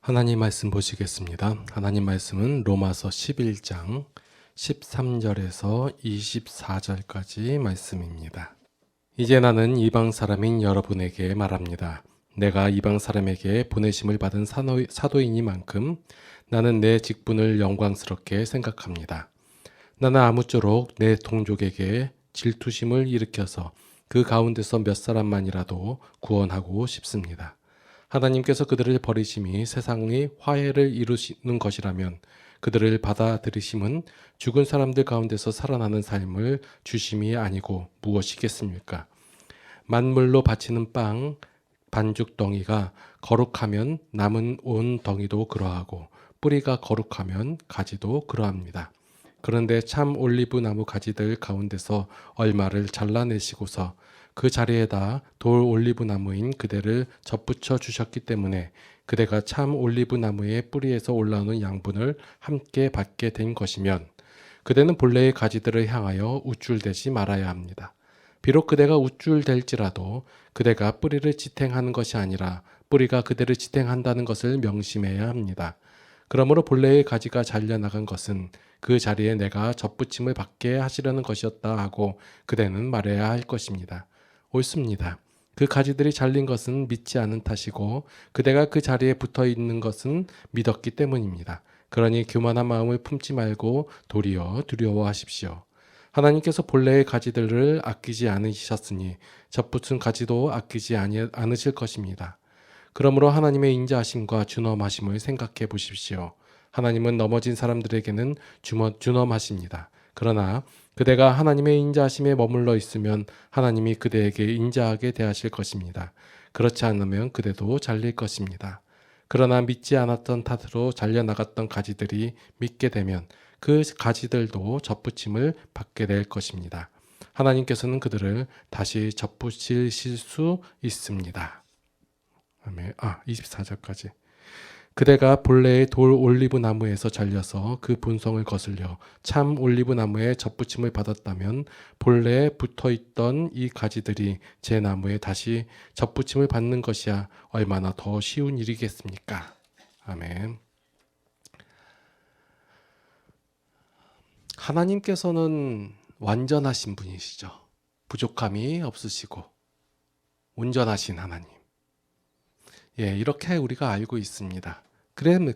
하나님 말씀 보시겠습니다. 하나님 말씀은 로마서 11장 13절에서 24절까지 말씀입니다. 이제 나는 이방 사람인 여러분에게 말합니다. 내가 이방 사람에게 보내심을 받은 사도이니만큼 나는 내 직분을 영광스럽게 생각합니다. 나는 아무쪼록 내 동족에게 질투심을 일으켜서 그 가운데서 몇 사람만이라도 구원하고 싶습니다. 하나님께서 그들을 버리심이 세상의 화해를 이루시는 것이라면 그들을 받아들이심은 죽은 사람들 가운데서 살아나는 삶을 주심이 아니고 무엇이겠습니까? 만물로 바치는 빵 반죽 덩이가 거룩하면 남은 온 덩이도 그러하고 뿌리가 거룩하면 가지도 그러합니다. 그런데 참 올리브 나무 가지들 가운데서 얼마를 잘라내시고서 그 자리에다 돌 올리브 나무인 그대를 접붙여 주셨기 때문에 그대가 참 올리브 나무의 뿌리에서 올라오는 양분을 함께 받게 된 것이면 그대는 본래의 가지들을 향하여 우쭐대지 말아야 합니다. 비록 그대가 우쭐댈지라도 그대가 뿌리를 지탱하는 것이 아니라 뿌리가 그대를 지탱한다는 것을 명심해야 합니다. 그러므로 본래의 가지가 잘려나간 것은 그 자리에 내가 접붙임을 받게 하시려는 것이었다 하고 그대는 말해야 할 것입니다. 옳습니다. 그 가지들이 잘린 것은 믿지 않은 탓이고 그대가 그 자리에 붙어 있는 것은 믿었기 때문입니다. 그러니 교만한 마음을 품지 말고 도리어 두려워하십시오. 하나님께서 본래의 가지들을 아끼지 않으셨으니 접붙은 가지도 아끼지 않으실 것입니다. 그러므로 하나님의 인자하심과 준엄하심을 생각해 보십시오. 하나님은 넘어진 사람들에게는 준엄하십니다. 그러나 그대가 하나님의 인자하심에 머물러 있으면 하나님이 그대에게 인자하게 대하실 것입니다. 그렇지 않으면 그대도 잘릴 것입니다. 그러나 믿지 않았던 탓으로 잘려나갔던 가지들이 믿게 되면 그 가지들도 접붙임을 받게 될 것입니다. 하나님께서는 그들을 다시 접붙이실 수 있습니다. 24절까지. 그대가 본래의 돌 올리브 나무에서 잘려서 그 본성을 거슬려 참 올리브 나무에 접붙임을 받았다면 본래에 붙어있던 이 가지들이 제 나무에 다시 접붙임을 받는 것이야 얼마나 더 쉬운 일이겠습니까? 아멘. 하나님께서는 완전하신 분이시죠. 부족함이 없으시고 온전하신 하나님. 이렇게 우리가 알고 있습니다.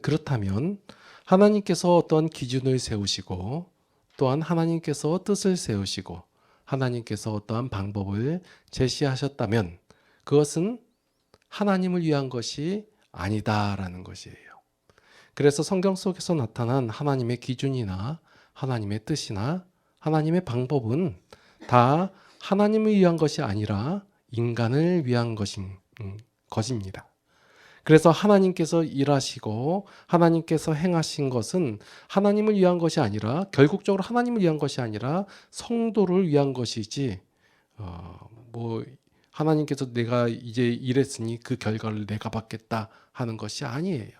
그렇다면 하나님께서 어떤 기준을 세우시고 또한 하나님께서 뜻을 세우시고 하나님께서 어떠한 방법을 제시하셨다면 그것은 하나님을 위한 것이 아니다라는 것이에요. 그래서 성경 속에서 나타난 하나님의 기준이나 하나님의 뜻이나 하나님의 방법은 다 하나님을 위한 것이 아니라 인간을 위한 것입니다. 그래서 하나님께서 일하시고 하나님께서 행하신 것은 하나님을 위한 것이 아니라 결국적으로 하나님을 위한 것이 아니라 성도를 위한 것이지 하나님께서 내가 이제 일했으니 그 결과를 내가 받겠다 하는 것이 아니에요.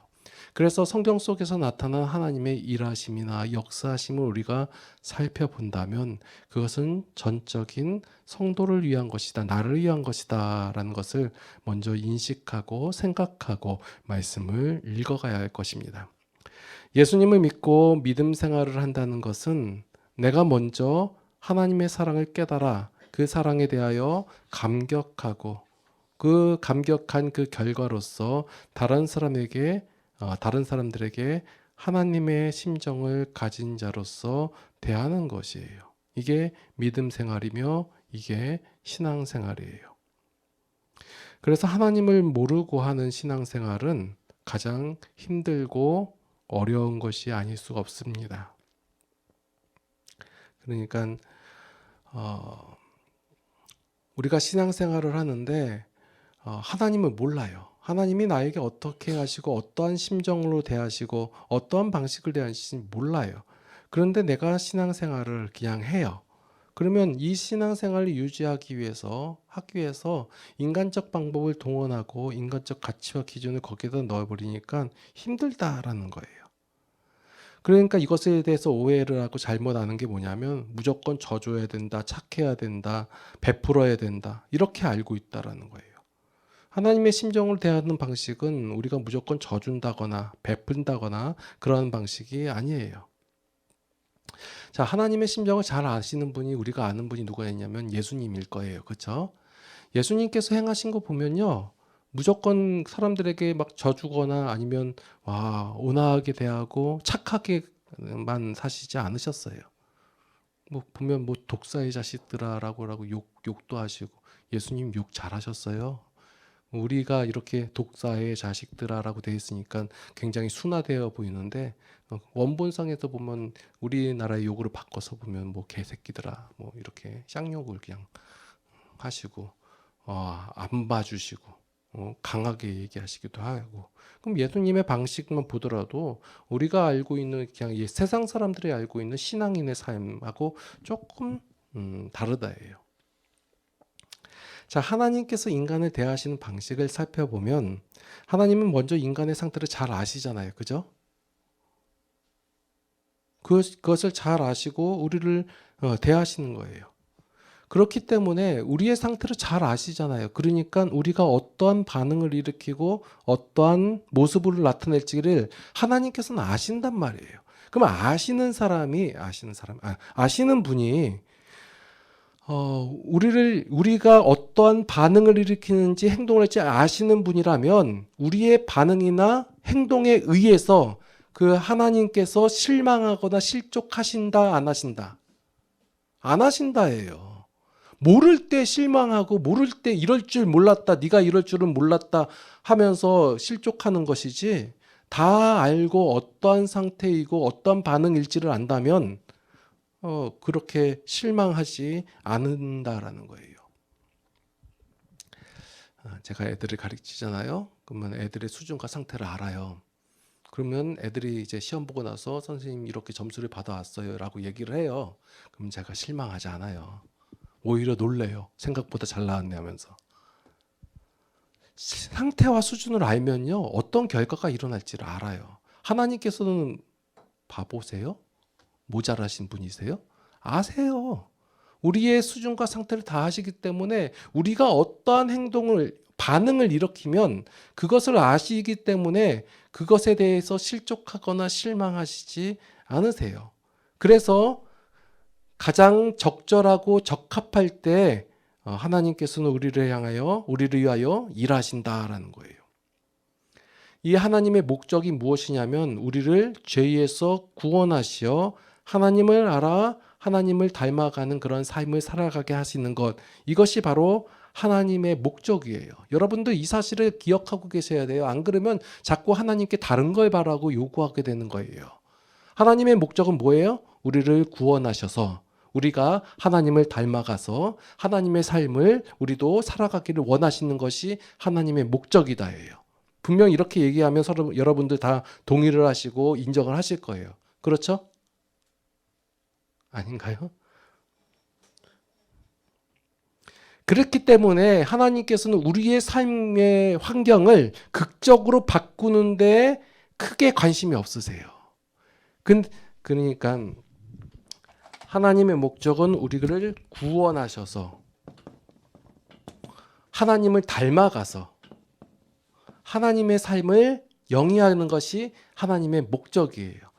그래서 성경 속에서 나타난 하나님의 일하심이나 역사하심을 우리가 살펴본다면 그것은 전적인 성도를 위한 것이다, 나를 위한 것이다 라는 것을 먼저 인식하고 생각하고 말씀을 읽어가야 할 것입니다. 예수님을 믿고 믿음 생활을 한다는 것은 내가 먼저 하나님의 사랑을 깨달아 그 사랑에 대하여 감격하고 그 감격한 그 결과로서 다른 사람들에게 하나님의 심정을 가진 자로서 대하는 것이에요. 이게 믿음 생활이며 이게 신앙 생활이에요. 그래서 하나님을 모르고 하는 신앙 생활은 가장 힘들고 어려운 것이 아닐 수가 없습니다. 그러니까 우리가 신앙 생활을 하는데 하나님을 몰라요. 하나님이 나에게 어떻게 하시고 어떠한 심정으로 대하시고 어떠한 방식을 대하시는지 몰라요. 그런데 내가 신앙생활을 그냥 해요. 그러면 이 신앙생활을 유지하기 위해서 하기 위해서 인간적 방법을 동원하고 인간적 가치와 기준을 거기다 넣어버리니까 힘들다라는 거예요. 그러니까 이것에 대해서 오해를 하고 잘못 아는 게 뭐냐면 무조건 져줘야 된다, 착해야 된다, 베풀어야 된다 이렇게 알고 있다라는 거예요. 하나님의 심정을 대하는 방식은 우리가 무조건 져준다거나 베푼다거나 그런 방식이 아니에요. 자, 하나님의 심정을 잘 아시는 분이, 우리가 아는 분이 누가 있냐면 예수님일 거예요. 그렇죠? 예수님께서 행하신 거 보면요, 무조건 사람들에게 막 져주거나 아니면 온화하게 대하고 착하게만 사시지 않으셨어요. 뭐 보면 뭐 독사의 자식들아라고 욕도 하시고, 예수님 욕 잘하셨어요. 우리가 이렇게 독사의 자식들아라고 되어 있으니까 굉장히 순화되어 보이는데, 원본상에서 보면 우리나라의 욕으로 바꿔서 보면 뭐 개새끼들아 뭐 이렇게 쌍욕을 그냥 하시고, 안 봐주시고, 강하게 얘기하시기도 하고. 그럼 예수님의 방식만 보더라도 우리가 알고 있는 그냥 이 세상 사람들이 알고 있는 신앙인의 삶하고 조금 다르다예요. 자, 하나님께서 인간을 대하시는 방식을 살펴보면 하나님은 먼저 인간의 상태를 잘 아시잖아요. 그죠? 그것을 잘 아시고 우리를 대하시는 거예요. 그렇기 때문에 우리의 상태를 잘 아시잖아요. 그러니까 우리가 어떠한 반응을 일으키고 어떠한 모습을 나타낼지를 하나님께서는 아신단 말이에요. 그럼 아시는 분이 우리가 어떠한 반응을 일으키는지 행동을 할지 아시는 분이라면 우리의 반응이나 행동에 의해서 그 하나님께서 실망하거나 실족하신다, 안 하신다? 안 하신다예요. 모를 때 실망하고 모를 때 이럴 줄 몰랐다, 네가 이럴 줄은 몰랐다 하면서 실족하는 것이지, 다 알고 어떠한 상태이고 어떠한 반응일지를 안다면 그렇게 실망하지 않는다라는 거예요. 제가 애들을 가르치잖아요. 그러면 애들의 수준과 상태를 알아요. 그러면 애들이 이제 시험 보고 나서 선생님 이렇게 점수를 받아왔어요 라고 얘기를 해요. 그럼 제가 실망하지 않아요. 오히려 놀래요. 생각보다 잘 나왔네 하면서. 상태와 수준을 알면요, 어떤 결과가 일어날지를 알아요. 하나님께서는 바보세요? 모자라신 분이세요? 아세요. 우리의 수준과 상태를 다 아시기 때문에 우리가 어떠한 반응을 일으키면 그것을 아시기 때문에 그것에 대해서 실족하거나 실망하시지 않으세요. 그래서 가장 적절하고 적합할 때 하나님께서는 우리를 위하여 일하신다라는 거예요. 이 하나님의 목적이 무엇이냐면 우리를 죄에서 구원하시어 하나님을 알아 하나님을 닮아가는 그런 삶을 살아가게 하시는 것, 이것이 바로 하나님의 목적이에요. 여러분도 이 사실을 기억하고 계셔야 돼요. 안 그러면 자꾸 하나님께 다른 걸 바라고 요구하게 되는 거예요. 하나님의 목적은 뭐예요? 우리를 구원하셔서 우리가 하나님을 닮아가서 하나님의 삶을 우리도 살아가기를 원하시는 것이 하나님의 목적이다예요. 분명 이렇게 얘기하면 여러분들 다 동의를 하시고 인정을 하실 거예요. 그렇죠? 아닌가요? 그렇기 때문에 하나님께서는 우리의 삶의 환경을 극적으로 바꾸는 데 크게 관심이 없으세요. 그러니까 하나님의 목적은 우리를 구원하셔서 하나님을 닮아가서 하나님의 삶을 영위하는 것이 하나님의 목적이에요.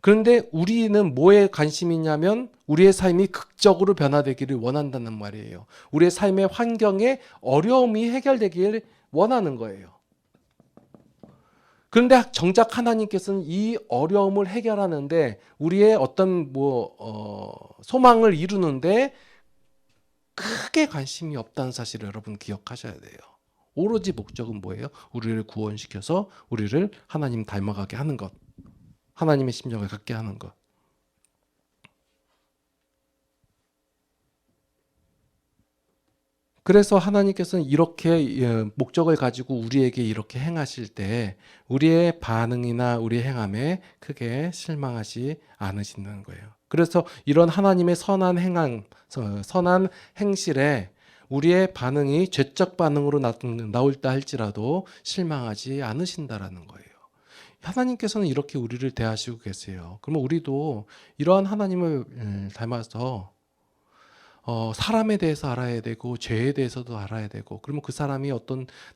그런데 우리는 뭐에 관심이 있냐면 우리의 삶이 극적으로 변화되기를 원한다는 말이에요. 우리의 삶의 환경에 어려움이 해결되기를 원하는 거예요. 그런데 정작 하나님께서는 이 어려움을 해결하는데 우리의 어떤 소망을 이루는데 크게 관심이 없다는 사실을 여러분 기억하셔야 돼요. 오로지 목적은 뭐예요? 우리를 구원시켜서 우리를 하나님 닮아가게 하는 것, 하나님의 심정을 갖게 하는 것. 그래서 하나님께서는 이렇게 목적을 가지고 우리에게 이렇게 행하실 때 우리의 반응이나 우리의 행함에 크게 실망하지 않으신다는 거예요. 그래서 이런 하나님의 선한 행실에 우리의 반응이 죄적 반응으로 나올다 할지라도 실망하지 않으신다라는 거예요. 하나님께서는 이렇게 우리를 대하시고 계세요. 그러면 우리도 이러한 하나님을 닮아서 사람에 대해서 알아야 되고 죄에 대해서도 알아야 되고, 그러면 그 사람이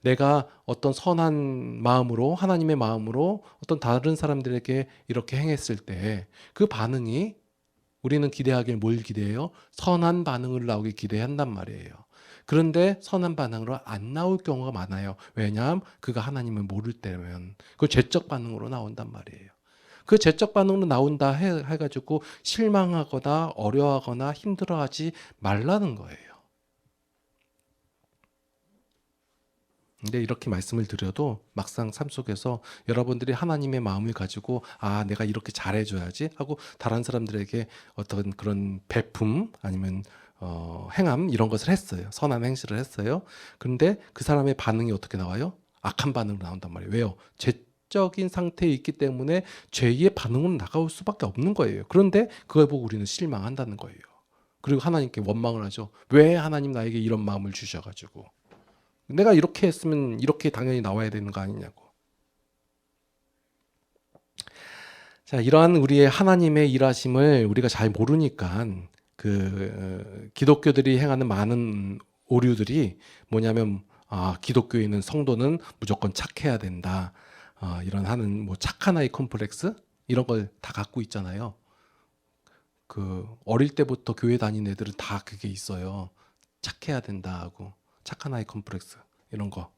내가 어떤 선한 마음으로, 하나님의 마음으로 어떤 다른 사람들에게 이렇게 행했을 때 그 반응이, 우리는 기대하길 뭘 기대해요? 선한 반응을 나오길 기대한단 말이에요. 그런데 선한 반응으로 안 나올 경우가 많아요. 왜냐하면 그가 하나님을 모를 때면 그 죄적 반응으로 나온단 말이에요. 그 죄적 반응으로 나온다 해가지고 실망하거나 어려워하거나 힘들어하지 말라는 거예요. 근데 이렇게 말씀을 드려도 막상 삶 속에서 여러분들이 하나님의 마음을 가지고 내가 이렇게 잘해줘야지 하고 다른 사람들에게 어떤 그런 베품 아니면 행함 이런 것을 했어요. 선한 행실을 했어요. 그런데 그 사람의 반응이 어떻게 나와요? 악한 반응으로 나온단 말이에요. 왜요? 죄적인 상태에 있기 때문에 죄의 반응으로 나가올 수밖에 없는 거예요. 그런데 그걸 보고 우리는 실망한다는 거예요. 그리고 하나님께 원망을 하죠. 왜 하나님 나에게 이런 마음을 주셔가지고 내가 이렇게 했으면 이렇게 당연히 나와야 되는 거 아니냐고. 자, 이러한 우리의 하나님의 일하심을 우리가 잘 모르니까 기독교들이 행하는 많은 오류들이 뭐냐면 기독교에 있는 성도는 무조건 착해야 된다. 이런 하는 착한 아이 컴플렉스 이런 걸 다 갖고 있잖아요. 어릴 때부터 교회 다니는 애들은 다 그게 있어요. 착해야 된다 하고. 착한 아이 컴플렉스 이런 거.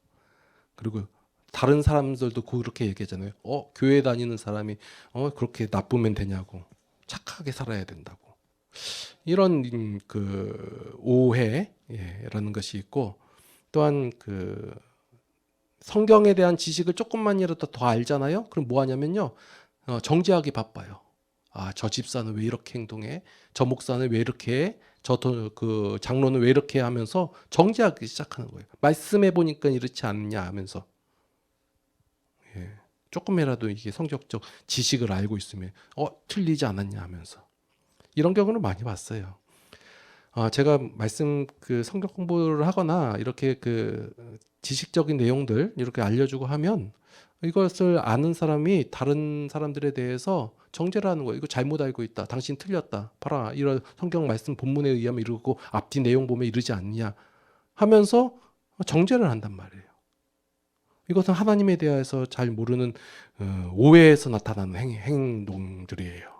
그리고 다른 사람들도 그렇게 얘기하잖아요. 교회 다니는 사람이 그렇게 나쁘면 되냐고. 착하게 살아야 된다고. 이런 오해라는 것이 있고, 또한 성경에 대한 지식을 조금만이라도 더 알잖아요. 그럼 뭐 하냐면요. 정죄하기 바빠요. 저 집사는 왜 이렇게 행동해? 저 목사는 왜 이렇게 해? 그 장로는 왜 이렇게 하면서 정죄하기 시작하는 거예요. 말씀해 보니까 이렇지 않냐 하면서. 조금이라도 이게 성경적 지식을 알고 있으면 틀리지 않았냐 하면서. 이런 경우를 많이 봤어요. 제가 성경 공부를 하거나 이렇게 지식적인 내용들 이렇게 알려주고 하면 이것을 아는 사람이 다른 사람들에 대해서 정죄를 하는 거예요. 이거 잘못 알고 있다. 당신 틀렸다. 봐라. 이런 성경 말씀 본문에 의하면 이러고 앞뒤 내용 보면 이러지 않냐 하면서 정죄를 한단 말이에요. 이것은 하나님에 대해서 잘 모르는 오해에서 나타나는 행동들이에요.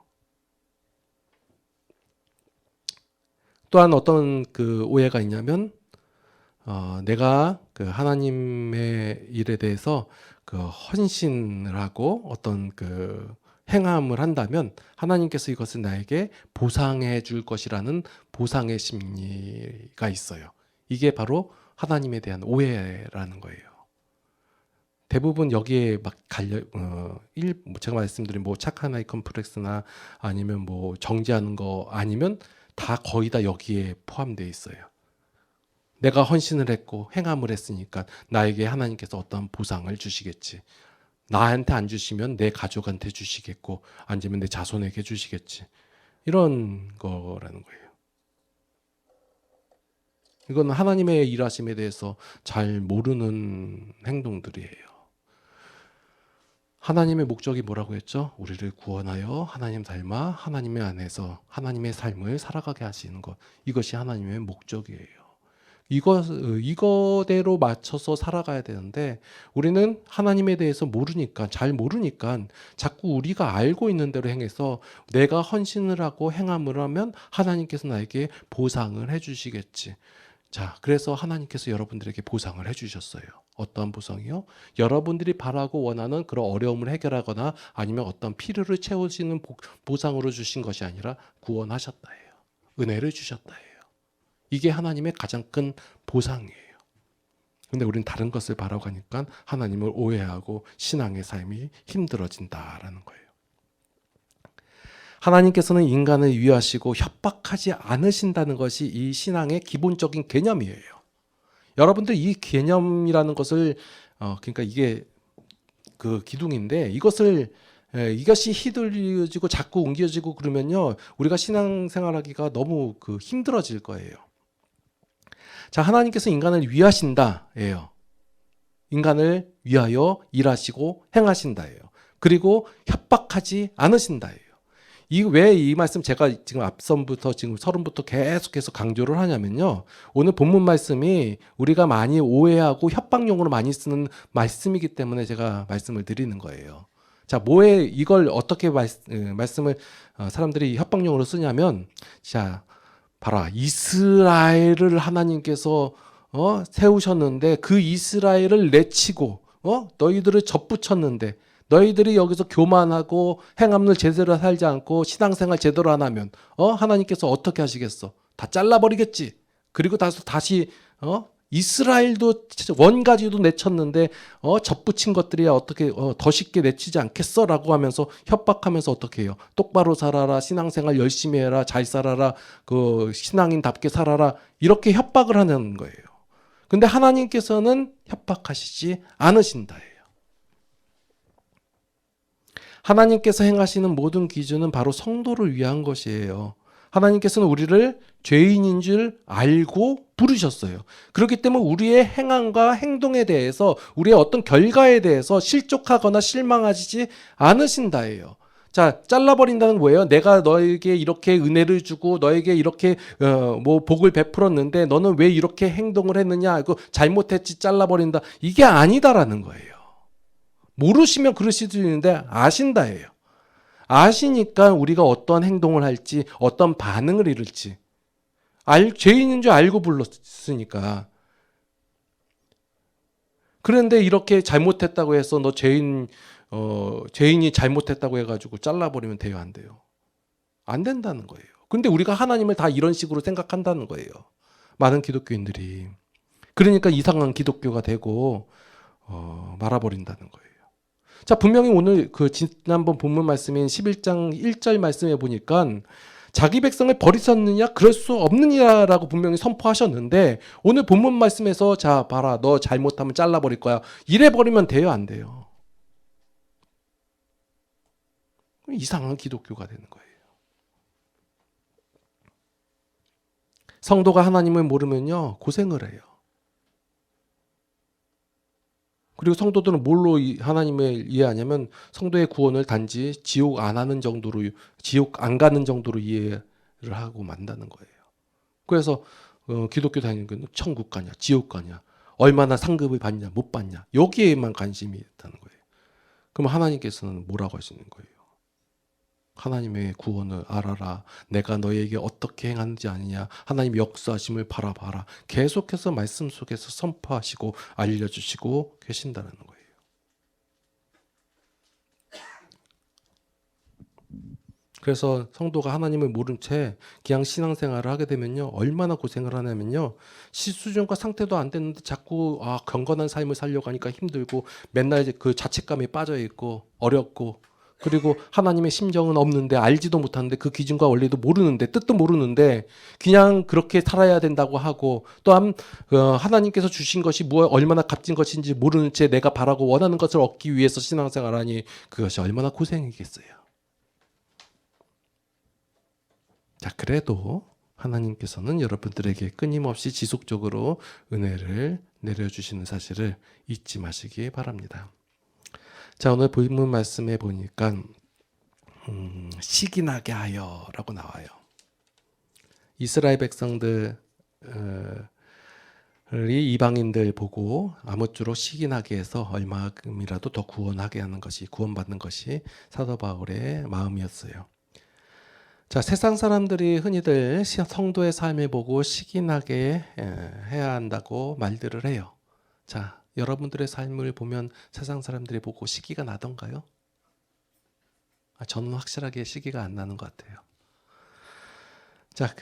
또한 어떤 오해가 있냐면 내가 하나님의 일에 대해서 헌신을 하고 어떤 행함을 한다면 하나님께서 이것을 나에게 보상해 줄 것이라는 보상의 심리가 있어요. 이게 바로 하나님에 대한 오해라는 거예요. 대부분 여기에 제가 말씀드린 착한 아이 컴플렉스나 아니면 정죄하는 거 아니면 거의 다 여기에 포함되어 있어요. 내가 헌신을 했고 행함을 했으니까 나에게 하나님께서 어떤 보상을 주시겠지. 나한테 안 주시면 내 가족한테 주시겠고 아니면 내 자손에게 주시겠지. 이런 거라는 거예요. 이건 하나님의 일하심에 대해서 잘 모르는 행동들이에요. 하나님의 목적이 뭐라고 했죠? 우리를 구원하여 하나님 닮아 하나님의 안에서 하나님의 삶을 살아가게 하시는 것. 이것이 하나님의 목적이에요. 이거대로 맞춰서 살아가야 되는데 우리는 하나님에 대해서 잘 모르니까 자꾸 우리가 알고 있는 대로 행해서 내가 헌신을 하고 행함을 하면 하나님께서 나에게 보상을 해주시겠지. 자, 그래서 하나님께서 여러분들에게 보상을 해주셨어요. 어떠한 보상이요? 여러분들이 바라고 원하는 그런 어려움을 해결하거나 아니면 어떤 필요를 채우시는 보상으로 주신 것이 아니라 구원하셨다 해요. 은혜를 주셨다 해요. 이게 하나님의 가장 큰 보상이에요. 근데 우리는 다른 것을 바라고 가니까 하나님을 오해하고 신앙의 삶이 힘들어진다라는 거예요. 하나님께서는 인간을 위하시고 협박하지 않으신다는 것이 이 신앙의 기본적인 개념이에요. 여러분들 이 개념이라는 것을 그러니까 이게 기둥인데 이것이 휘둘려지고 자꾸 옮겨지고 그러면요 우리가 신앙생활하기가 너무 힘들어질 거예요. 자, 하나님께서 인간을 위하신다예요. 인간을 위하여 일하시고 행하신다예요. 그리고 협박하지 않으신다예요. 왜 이 말씀 제가 지금 앞선부터 지금 서론부터 계속해서 강조를 하냐면요. 오늘 본문 말씀이 우리가 많이 오해하고 협박용으로 많이 쓰는 말씀이기 때문에 제가 말씀을 드리는 거예요. 자, 뭐에 이걸 어떻게 말씀을 사람들이 협박용으로 쓰냐면, 자, 봐라, 이스라엘을 하나님께서 세우셨는데 그 이스라엘을 내치고 너희들을 접붙였는데 너희들이 여기서 교만하고 행함을 제대로 살지 않고 신앙생활 제대로 안 하면 하나님께서 어떻게 하시겠어? 다 잘라버리겠지. 그리고 다시 이스라엘도 원가지도 내쳤는데 접붙인 것들이야 어떻게 더 쉽게 내치지 않겠어라고 하면서 협박하면서 어떻게 해요? 똑바로 살아라, 신앙생활 열심히 해라, 잘 살아라, 그 신앙인답게 살아라, 이렇게 협박을 하는 거예요. 근데 하나님께서는 협박하시지 않으신다예요. 하나님께서 행하시는 모든 기준은 바로 성도를 위한 것이에요. 하나님께서는 우리를 죄인인 줄 알고 부르셨어요. 그렇기 때문에 우리의 행함과 행동에 대해서, 우리의 어떤 결과에 대해서 실족하거나 실망하시지 않으신다예요. 자, 잘라버린다는 뭐예요? 내가 너에게 이렇게 은혜를 주고 너에게 이렇게 복을 베풀었는데 너는 왜 이렇게 행동을 했느냐? 이거 잘못했지, 잘라버린다. 이게 아니다라는 거예요. 모르시면 그러실 수 있는데 아신다예요. 아시니까 우리가 어떤 행동을 할지, 어떤 반응을 이룰지, 죄인인 줄 알고 불렀으니까. 그런데 이렇게 잘못했다고 해서 너 죄인이 잘못했다고 해가지고 잘라버리면 돼요, 안 돼요? 안 된다는 거예요. 근데 우리가 하나님을 다 이런 식으로 생각한다는 거예요. 많은 기독교인들이. 그러니까 이상한 기독교가 되고 말아버린다는 거예요. 자, 분명히 오늘 그 지난번 본문 말씀인 11장 1절 말씀에 보니까 자기 백성을 버리셨느냐? 그럴 수 없느냐라고 분명히 선포하셨는데 오늘 본문 말씀에서 자, 봐라, 너 잘못하면 잘라버릴 거야. 이래 버리면 돼요, 안 돼요? 이상한 기독교가 되는 거예요. 성도가 하나님을 모르면요, 고생을 해요. 그리고 성도들은 뭘로 하나님을 이해하냐면 성도의 구원을 단지 지옥 안 가는 정도로 이해를 하고 만다는 거예요. 그래서 기독교 다니는 건 천국 가냐, 지옥 가냐, 얼마나 상급을 받냐, 못 받냐, 여기에만 관심이 있다는 거예요. 그럼 하나님께서는 뭐라고 하시는 거예요? 하나님의 구원을 알아라. 내가 너에게 어떻게 행하는지 아느냐. 하나님의 역사하심을 바라봐라. 계속해서 말씀 속에서 선포하시고 알려주시고 계신다는 거예요. 그래서 성도가 하나님을 모른 채 그냥 신앙생활을 하게 되면요, 얼마나 고생을 하냐면요, 수준과 상태도 안 됐는데 자꾸 경건한 삶을 살려고 하니까 힘들고 맨날 그 자책감에 빠져 있고 어렵고, 그리고 하나님의 심정은 없는데 알지도 못하는데 그 기준과 원리도 모르는데 뜻도 모르는데 그냥 그렇게 살아야 된다고 하고, 또한 하나님께서 주신 것이 얼마나 값진 것인지 모르는 채 내가 바라고 원하는 것을 얻기 위해서 신앙생활하니 그것이 얼마나 고생이겠어요. 자, 그래도 하나님께서는 여러분들에게 끊임없이 지속적으로 은혜를 내려주시는 사실을 잊지 마시기 바랍니다. 자, 오늘 본문 말씀에 보니까 시기나게 하여 라고 나와요. 이스라엘 백성들이 이방인들 보고 아무쪼록 시기나게 해서 얼마큼이라도 더 구원받는 것이 사도 바울의 마음이었어요. 자, 세상 사람들이 흔히들 성도의 삶을 보고 시기나게 해야 한다고 말들을 해요. 자, 여러분들의 삶을 보면 세상 사람들이 보고 시기가 나던가요? 저는 확실하게 시기가 안 나는 것 같아요. 자,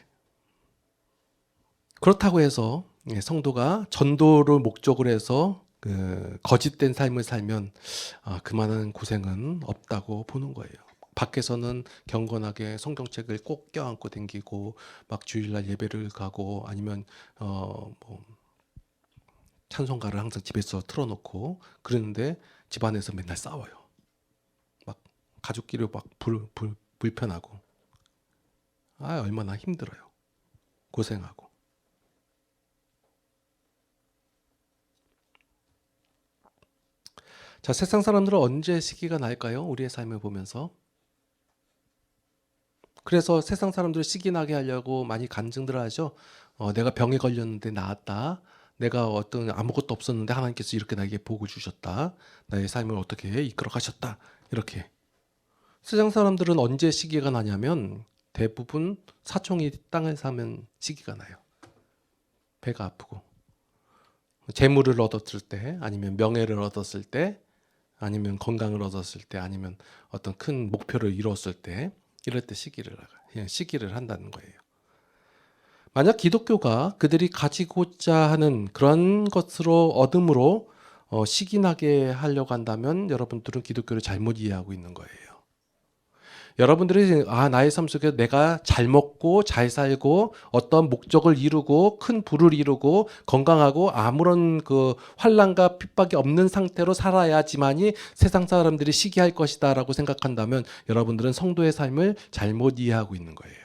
그렇다고 해서 성도가 전도를 목적으로 해서 거짓된 삶을 살면 그만한 고생은 없다고 보는 거예요. 밖에서는 경건하게 성경책을 꼭 껴안고 다니고 막 주일날 예배를 가고 아니면 찬송가를 항상 집에서 틀어놓고 그러는데 집안에서 맨날 싸워요. 막 가족끼리 막 불편하고 얼마나 힘들어요. 고생하고. 자, 세상 사람들은 언제 시기가 날까요? 우리의 삶을 보면서. 그래서 세상 사람들을 시기 나게 하려고 많이 간증들 하죠. 내가 병에 걸렸는데 나았다. 내가 어떤 아무것도 없었는데 하나님께서 이렇게 나에게 복을 주셨다. 나의 삶을 어떻게 이끌어 가셨다. 이렇게. 세상 사람들은 언제 시기가 나냐면 대부분 사총이 땅에 사면 시기가 나요. 배가 아프고. 재물을 얻었을 때, 아니면 명예를 얻었을 때, 아니면 건강을 얻었을 때, 아니면 어떤 큰 목표를 이루었을 때, 이럴 때 시기를 한다는 거예요. 만약 기독교가 그들이 가지고자 하는 그런 것으로 얻음으로 시기나게 하려고 한다면 여러분들은 기독교를 잘못 이해하고 있는 거예요. 여러분들이 나의 삶 속에 내가 잘 먹고 잘 살고 어떤 목적을 이루고 큰 부를 이루고 건강하고 아무런 그 환난과 핍박이 없는 상태로 살아야지만이 세상 사람들이 시기할 것이다라고 생각한다면 여러분들은 성도의 삶을 잘못 이해하고 있는 거예요.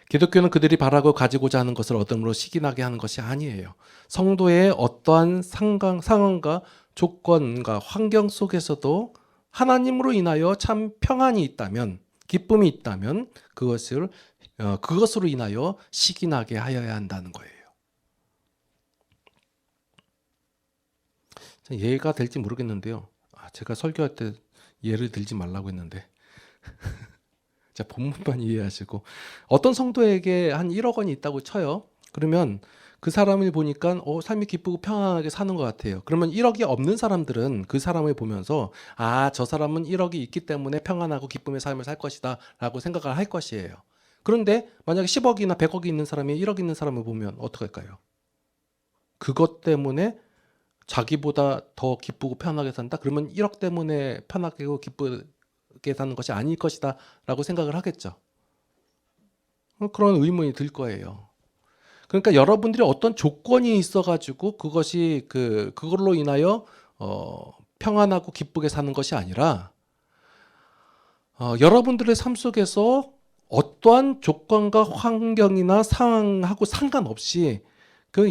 기독교는 그들이 바라고 가지고자 하는 것을 얻음으로 시기나게 하는 것이 아니에요. 성도의 어떠한 상황과 조건과 환경 속에서도 하나님으로 인하여 참 평안이 있다면, 기쁨이 있다면 그것으로 인하여 시기나게 하여야 한다는 거예요. 예가 될지 모르겠는데요. 제가 설교할 때 예를 들지 말라고 했는데 자, 본문만 이해하시고 어떤 성도에게 한 1억 원이 있다고 쳐요. 그러면 그 사람을 보니까 삶이 기쁘고 평안하게 사는 것 같아요. 그러면 1억이 없는 사람들은 그 사람을 보면서 저 사람은 1억이 있기 때문에 평안하고 기쁨의 삶을 살 것이다 라고 생각을 할 것이에요. 그런데 만약에 10억이나 100억이 있는 사람이 1억 있는 사람을 보면 어떻게 할까요? 그것 때문에 자기보다 더 기쁘고 편하게 산다? 그러면 1억 때문에 편하게 기쁘게 사는 것이 아닐 것이다 라고 생각을 하겠죠. 그런 의문이 들 거예요. 그러니까 여러분들이 어떤 조건이 있어가지고 그것이 그걸로 인하여 평안하고 기쁘게 사는 것이 아니라 여러분들의 삶 속에서 어떠한 조건과 환경이나 상황하고 상관없이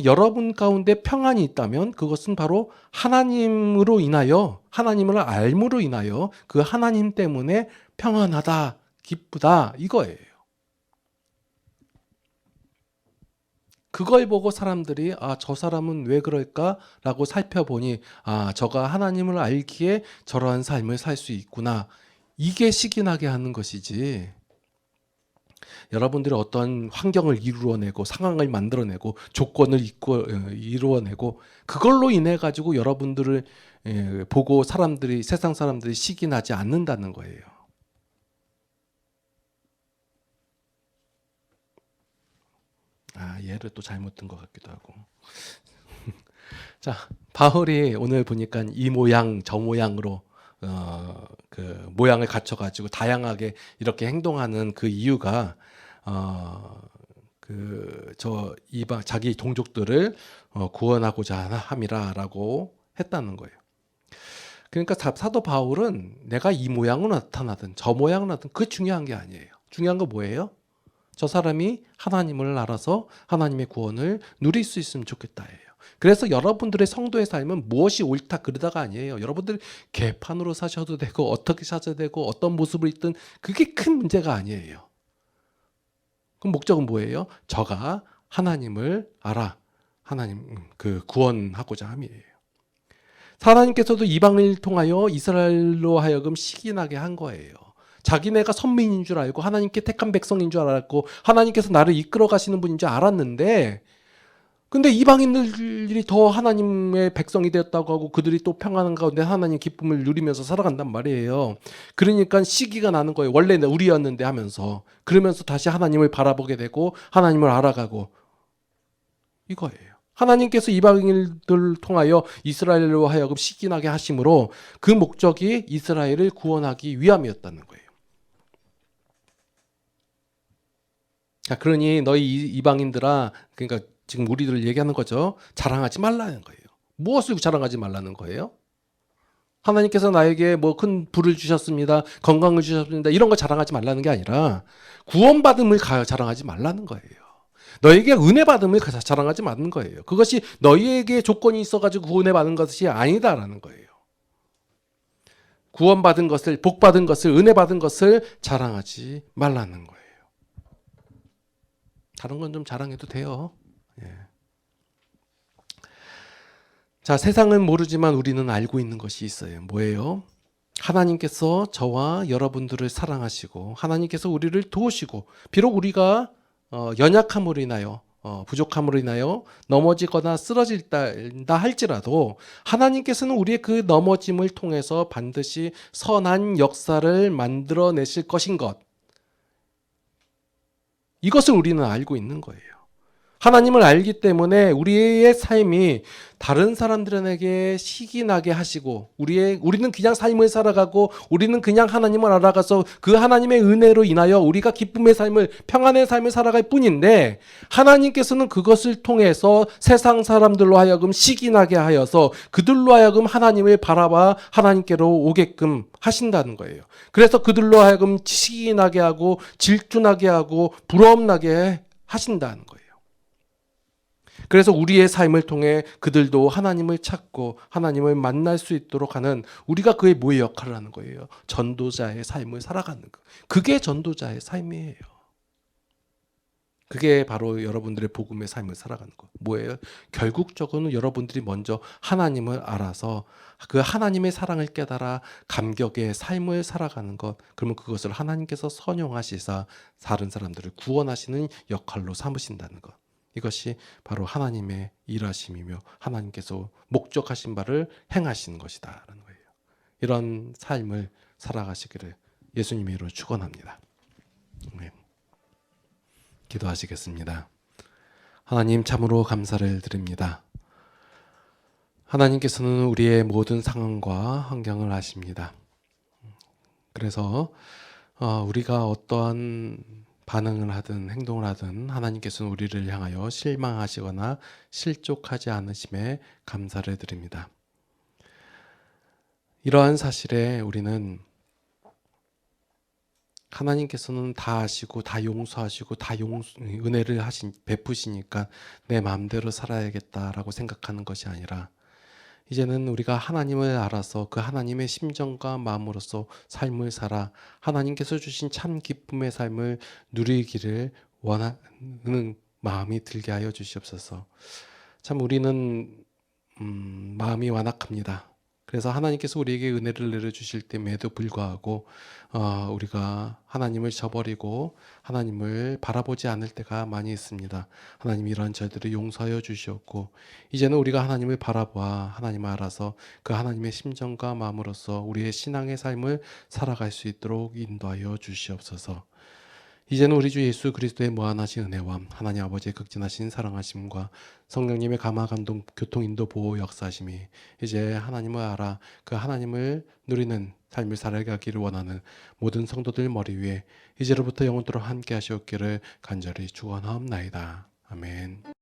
여러분 가운데 평안이 있다면 그것은 바로 하나님으로 인하여, 하나님을 알므로 인하여 그 하나님 때문에 평안하다, 기쁘다 이거예요. 그걸 보고 사람들이 저 사람은 왜 그럴까라고 살펴보니 저가 하나님을 알기에 저러한 삶을 살 수 있구나. 이게 시기나게 하는 것이지. 여러분들이 어떤 환경을 이루어내고 상황을 만들어내고 조건을 이루어내고 그걸로 인해 가지고 여러분들을 보고 세상 사람들이 시기나지 않는다는 거예요. 얘를 또 잘못 든 것 같기도 하고. 자, 바울이 오늘 보니까 이 모양 저 모양으로 그 모양을 갖춰가지고 다양하게 이렇게 행동하는 그 이유가 자기 동족들을 구원하고자 함이라라고 했다는 거예요. 그러니까 사도 바울은 내가 이 모양으로 나타나든 저 모양으로 나타나든 그게 중요한 게 아니에요. 중요한 건 뭐예요? 저 사람이 하나님을 알아서 하나님의 구원을 누릴 수 있으면 좋겠다예요. 그래서 여러분들의 성도의 삶은 무엇이 옳다 그러다가 아니에요. 여러분들 개판으로 사셔도 되고 어떻게 사셔도 되고 어떤 모습을 있든 그게 큰 문제가 아니에요. 그럼 목적은 뭐예요? 저가 하나님을 알아. 하나님 구원하고자 함이에요. 하나님께서도 이방을 통하여 이스라엘로 하여금 시기나게 한 거예요. 자기네가 선민인 줄 알고 하나님께 택한 백성인 줄 알았고 하나님께서 나를 이끌어 가시는 분인 줄 알았는데 근데 이방인들이 더 하나님의 백성이 되었다고 하고 그들이 또 평안한 가운데 하나님 기쁨을 누리면서 살아간단 말이에요. 그러니까 시기가 나는 거예요. 원래 우리였는데 하면서. 그러면서 다시 하나님을 바라보게 되고 하나님을 알아가고 이거예요. 하나님께서 이방인들을 통하여 이스라엘로 하여금 시기나게 하심으로 그 목적이 이스라엘을 구원하기 위함이었다는 거예요. 그러니 너희 이방인들아, 그러니까 지금 우리들 얘기하는 거죠. 자랑하지 말라는 거예요. 무엇을 자랑하지 말라는 거예요? 하나님께서 나에게 큰 부를 주셨습니다. 건강을 주셨습니다. 이런 거 자랑하지 말라는 게 아니라 구원받음을 자랑하지 말라는 거예요. 너에게 은혜 받음을 자랑하지 말라는 거예요. 그것이 너희에게 조건이 있어가지고 구원해 받은 것이 아니다라는 거예요. 구원받은 것을, 복받은 것을, 은혜받은 것을 자랑하지 말라는 거예요. 다른 건 좀 자랑해도 돼요. 예. 자, 세상은 모르지만 우리는 알고 있는 것이 있어요. 뭐예요? 하나님께서 저와 여러분들을 사랑하시고 하나님께서 우리를 도우시고, 비록 우리가 연약함으로 인하여 부족함으로 인하여 넘어지거나 쓰러질다 할지라도 하나님께서는 우리의 그 넘어짐을 통해서 반드시 선한 역사를 만들어내실 것인 것, 이것을 우리는 알고 있는 거예요. 하나님을 알기 때문에 우리의 삶이 다른 사람들에게 시기 나게 하시고, 우리는 그냥 삶을 살아가고, 우리는 그냥 하나님을 알아가서 그 하나님의 은혜로 인하여 우리가 기쁨의 삶을, 평안의 삶을 살아갈 뿐인데, 하나님께서는 그것을 통해서 세상 사람들로 하여금 시기 나게 하여서 그들로 하여금 하나님을 바라봐 하나님께로 오게끔 하신다는 거예요. 그래서 그들로 하여금 시기 나게 하고 질투나게 하고 부러움 나게 하신다는 거예요. 그래서 우리의 삶을 통해 그들도 하나님을 찾고 하나님을 만날 수 있도록 하는, 우리가 그의 뭐의 역할을 하는 거예요? 전도자의 삶을 살아가는 거. 그게 전도자의 삶이에요. 그게 바로 여러분들의 복음의 삶을 살아가는 거. 뭐예요? 결국적으로는 여러분들이 먼저 하나님을 알아서 그 하나님의 사랑을 깨달아 감격의 삶을 살아가는 것. 그러면 그것을 하나님께서 선용하시사 다른 사람들을 구원하시는 역할로 삼으신다는 것. 이것이 바로 하나님의 일하심이며 하나님께서 목적하신 바를 행하시는 것이다라는 거예요. 이런 삶을 살아가시기를 예수님의 이름으로 축원합니다. 아멘. 기도하시겠습니다. 하나님, 참으로 감사를 드립니다. 하나님께서는 우리의 모든 상황과 환경을 아십니다. 그래서 우리가 어떠한 반응을 하든 행동을 하든 하나님께서는 우리를 향하여 실망하시거나 실족하지 않으심에 감사를 드립니다. 이러한 사실에 우리는 하나님께서는 다 아시고 다 용서하시고 다 은혜를 베푸시니까 내 마음대로 살아야겠다라고 생각하는 것이 아니라, 이제는 우리가 하나님을 알아서 그 하나님의 심정과 마음으로서 삶을 살아 하나님께서 주신 참 기쁨의 삶을 누리기를 원하는 마음이 들게 하여 주시옵소서. 참 우리는 마음이 완악합니다. 그래서 하나님께서 우리에게 은혜를 내려주실 때에도 불구하고 우리가 하나님을 저버리고 하나님을 바라보지 않을 때가 많이 있습니다. 하나님, 이러한 저희들을 용서하여 주시옵고, 이제는 우리가 하나님을 바라보아 하나님을 알아서 그 하나님의 심정과 마음으로서 우리의 신앙의 삶을 살아갈 수 있도록 인도하여 주시옵소서. 이제는 우리 주 예수 그리스도의 무한하신 은혜와 하나님 아버지의 극진하신 사랑하심과 성령님의 감화 감동 교통 인도 보호 역사심이 이제 하나님을 알아 그 하나님을 누리는 삶을 살아가기를 원하는 모든 성도들 머리 위에 이제로부터 영원토록 함께 하시옵기를 간절히 축원하옵나이다. 아멘.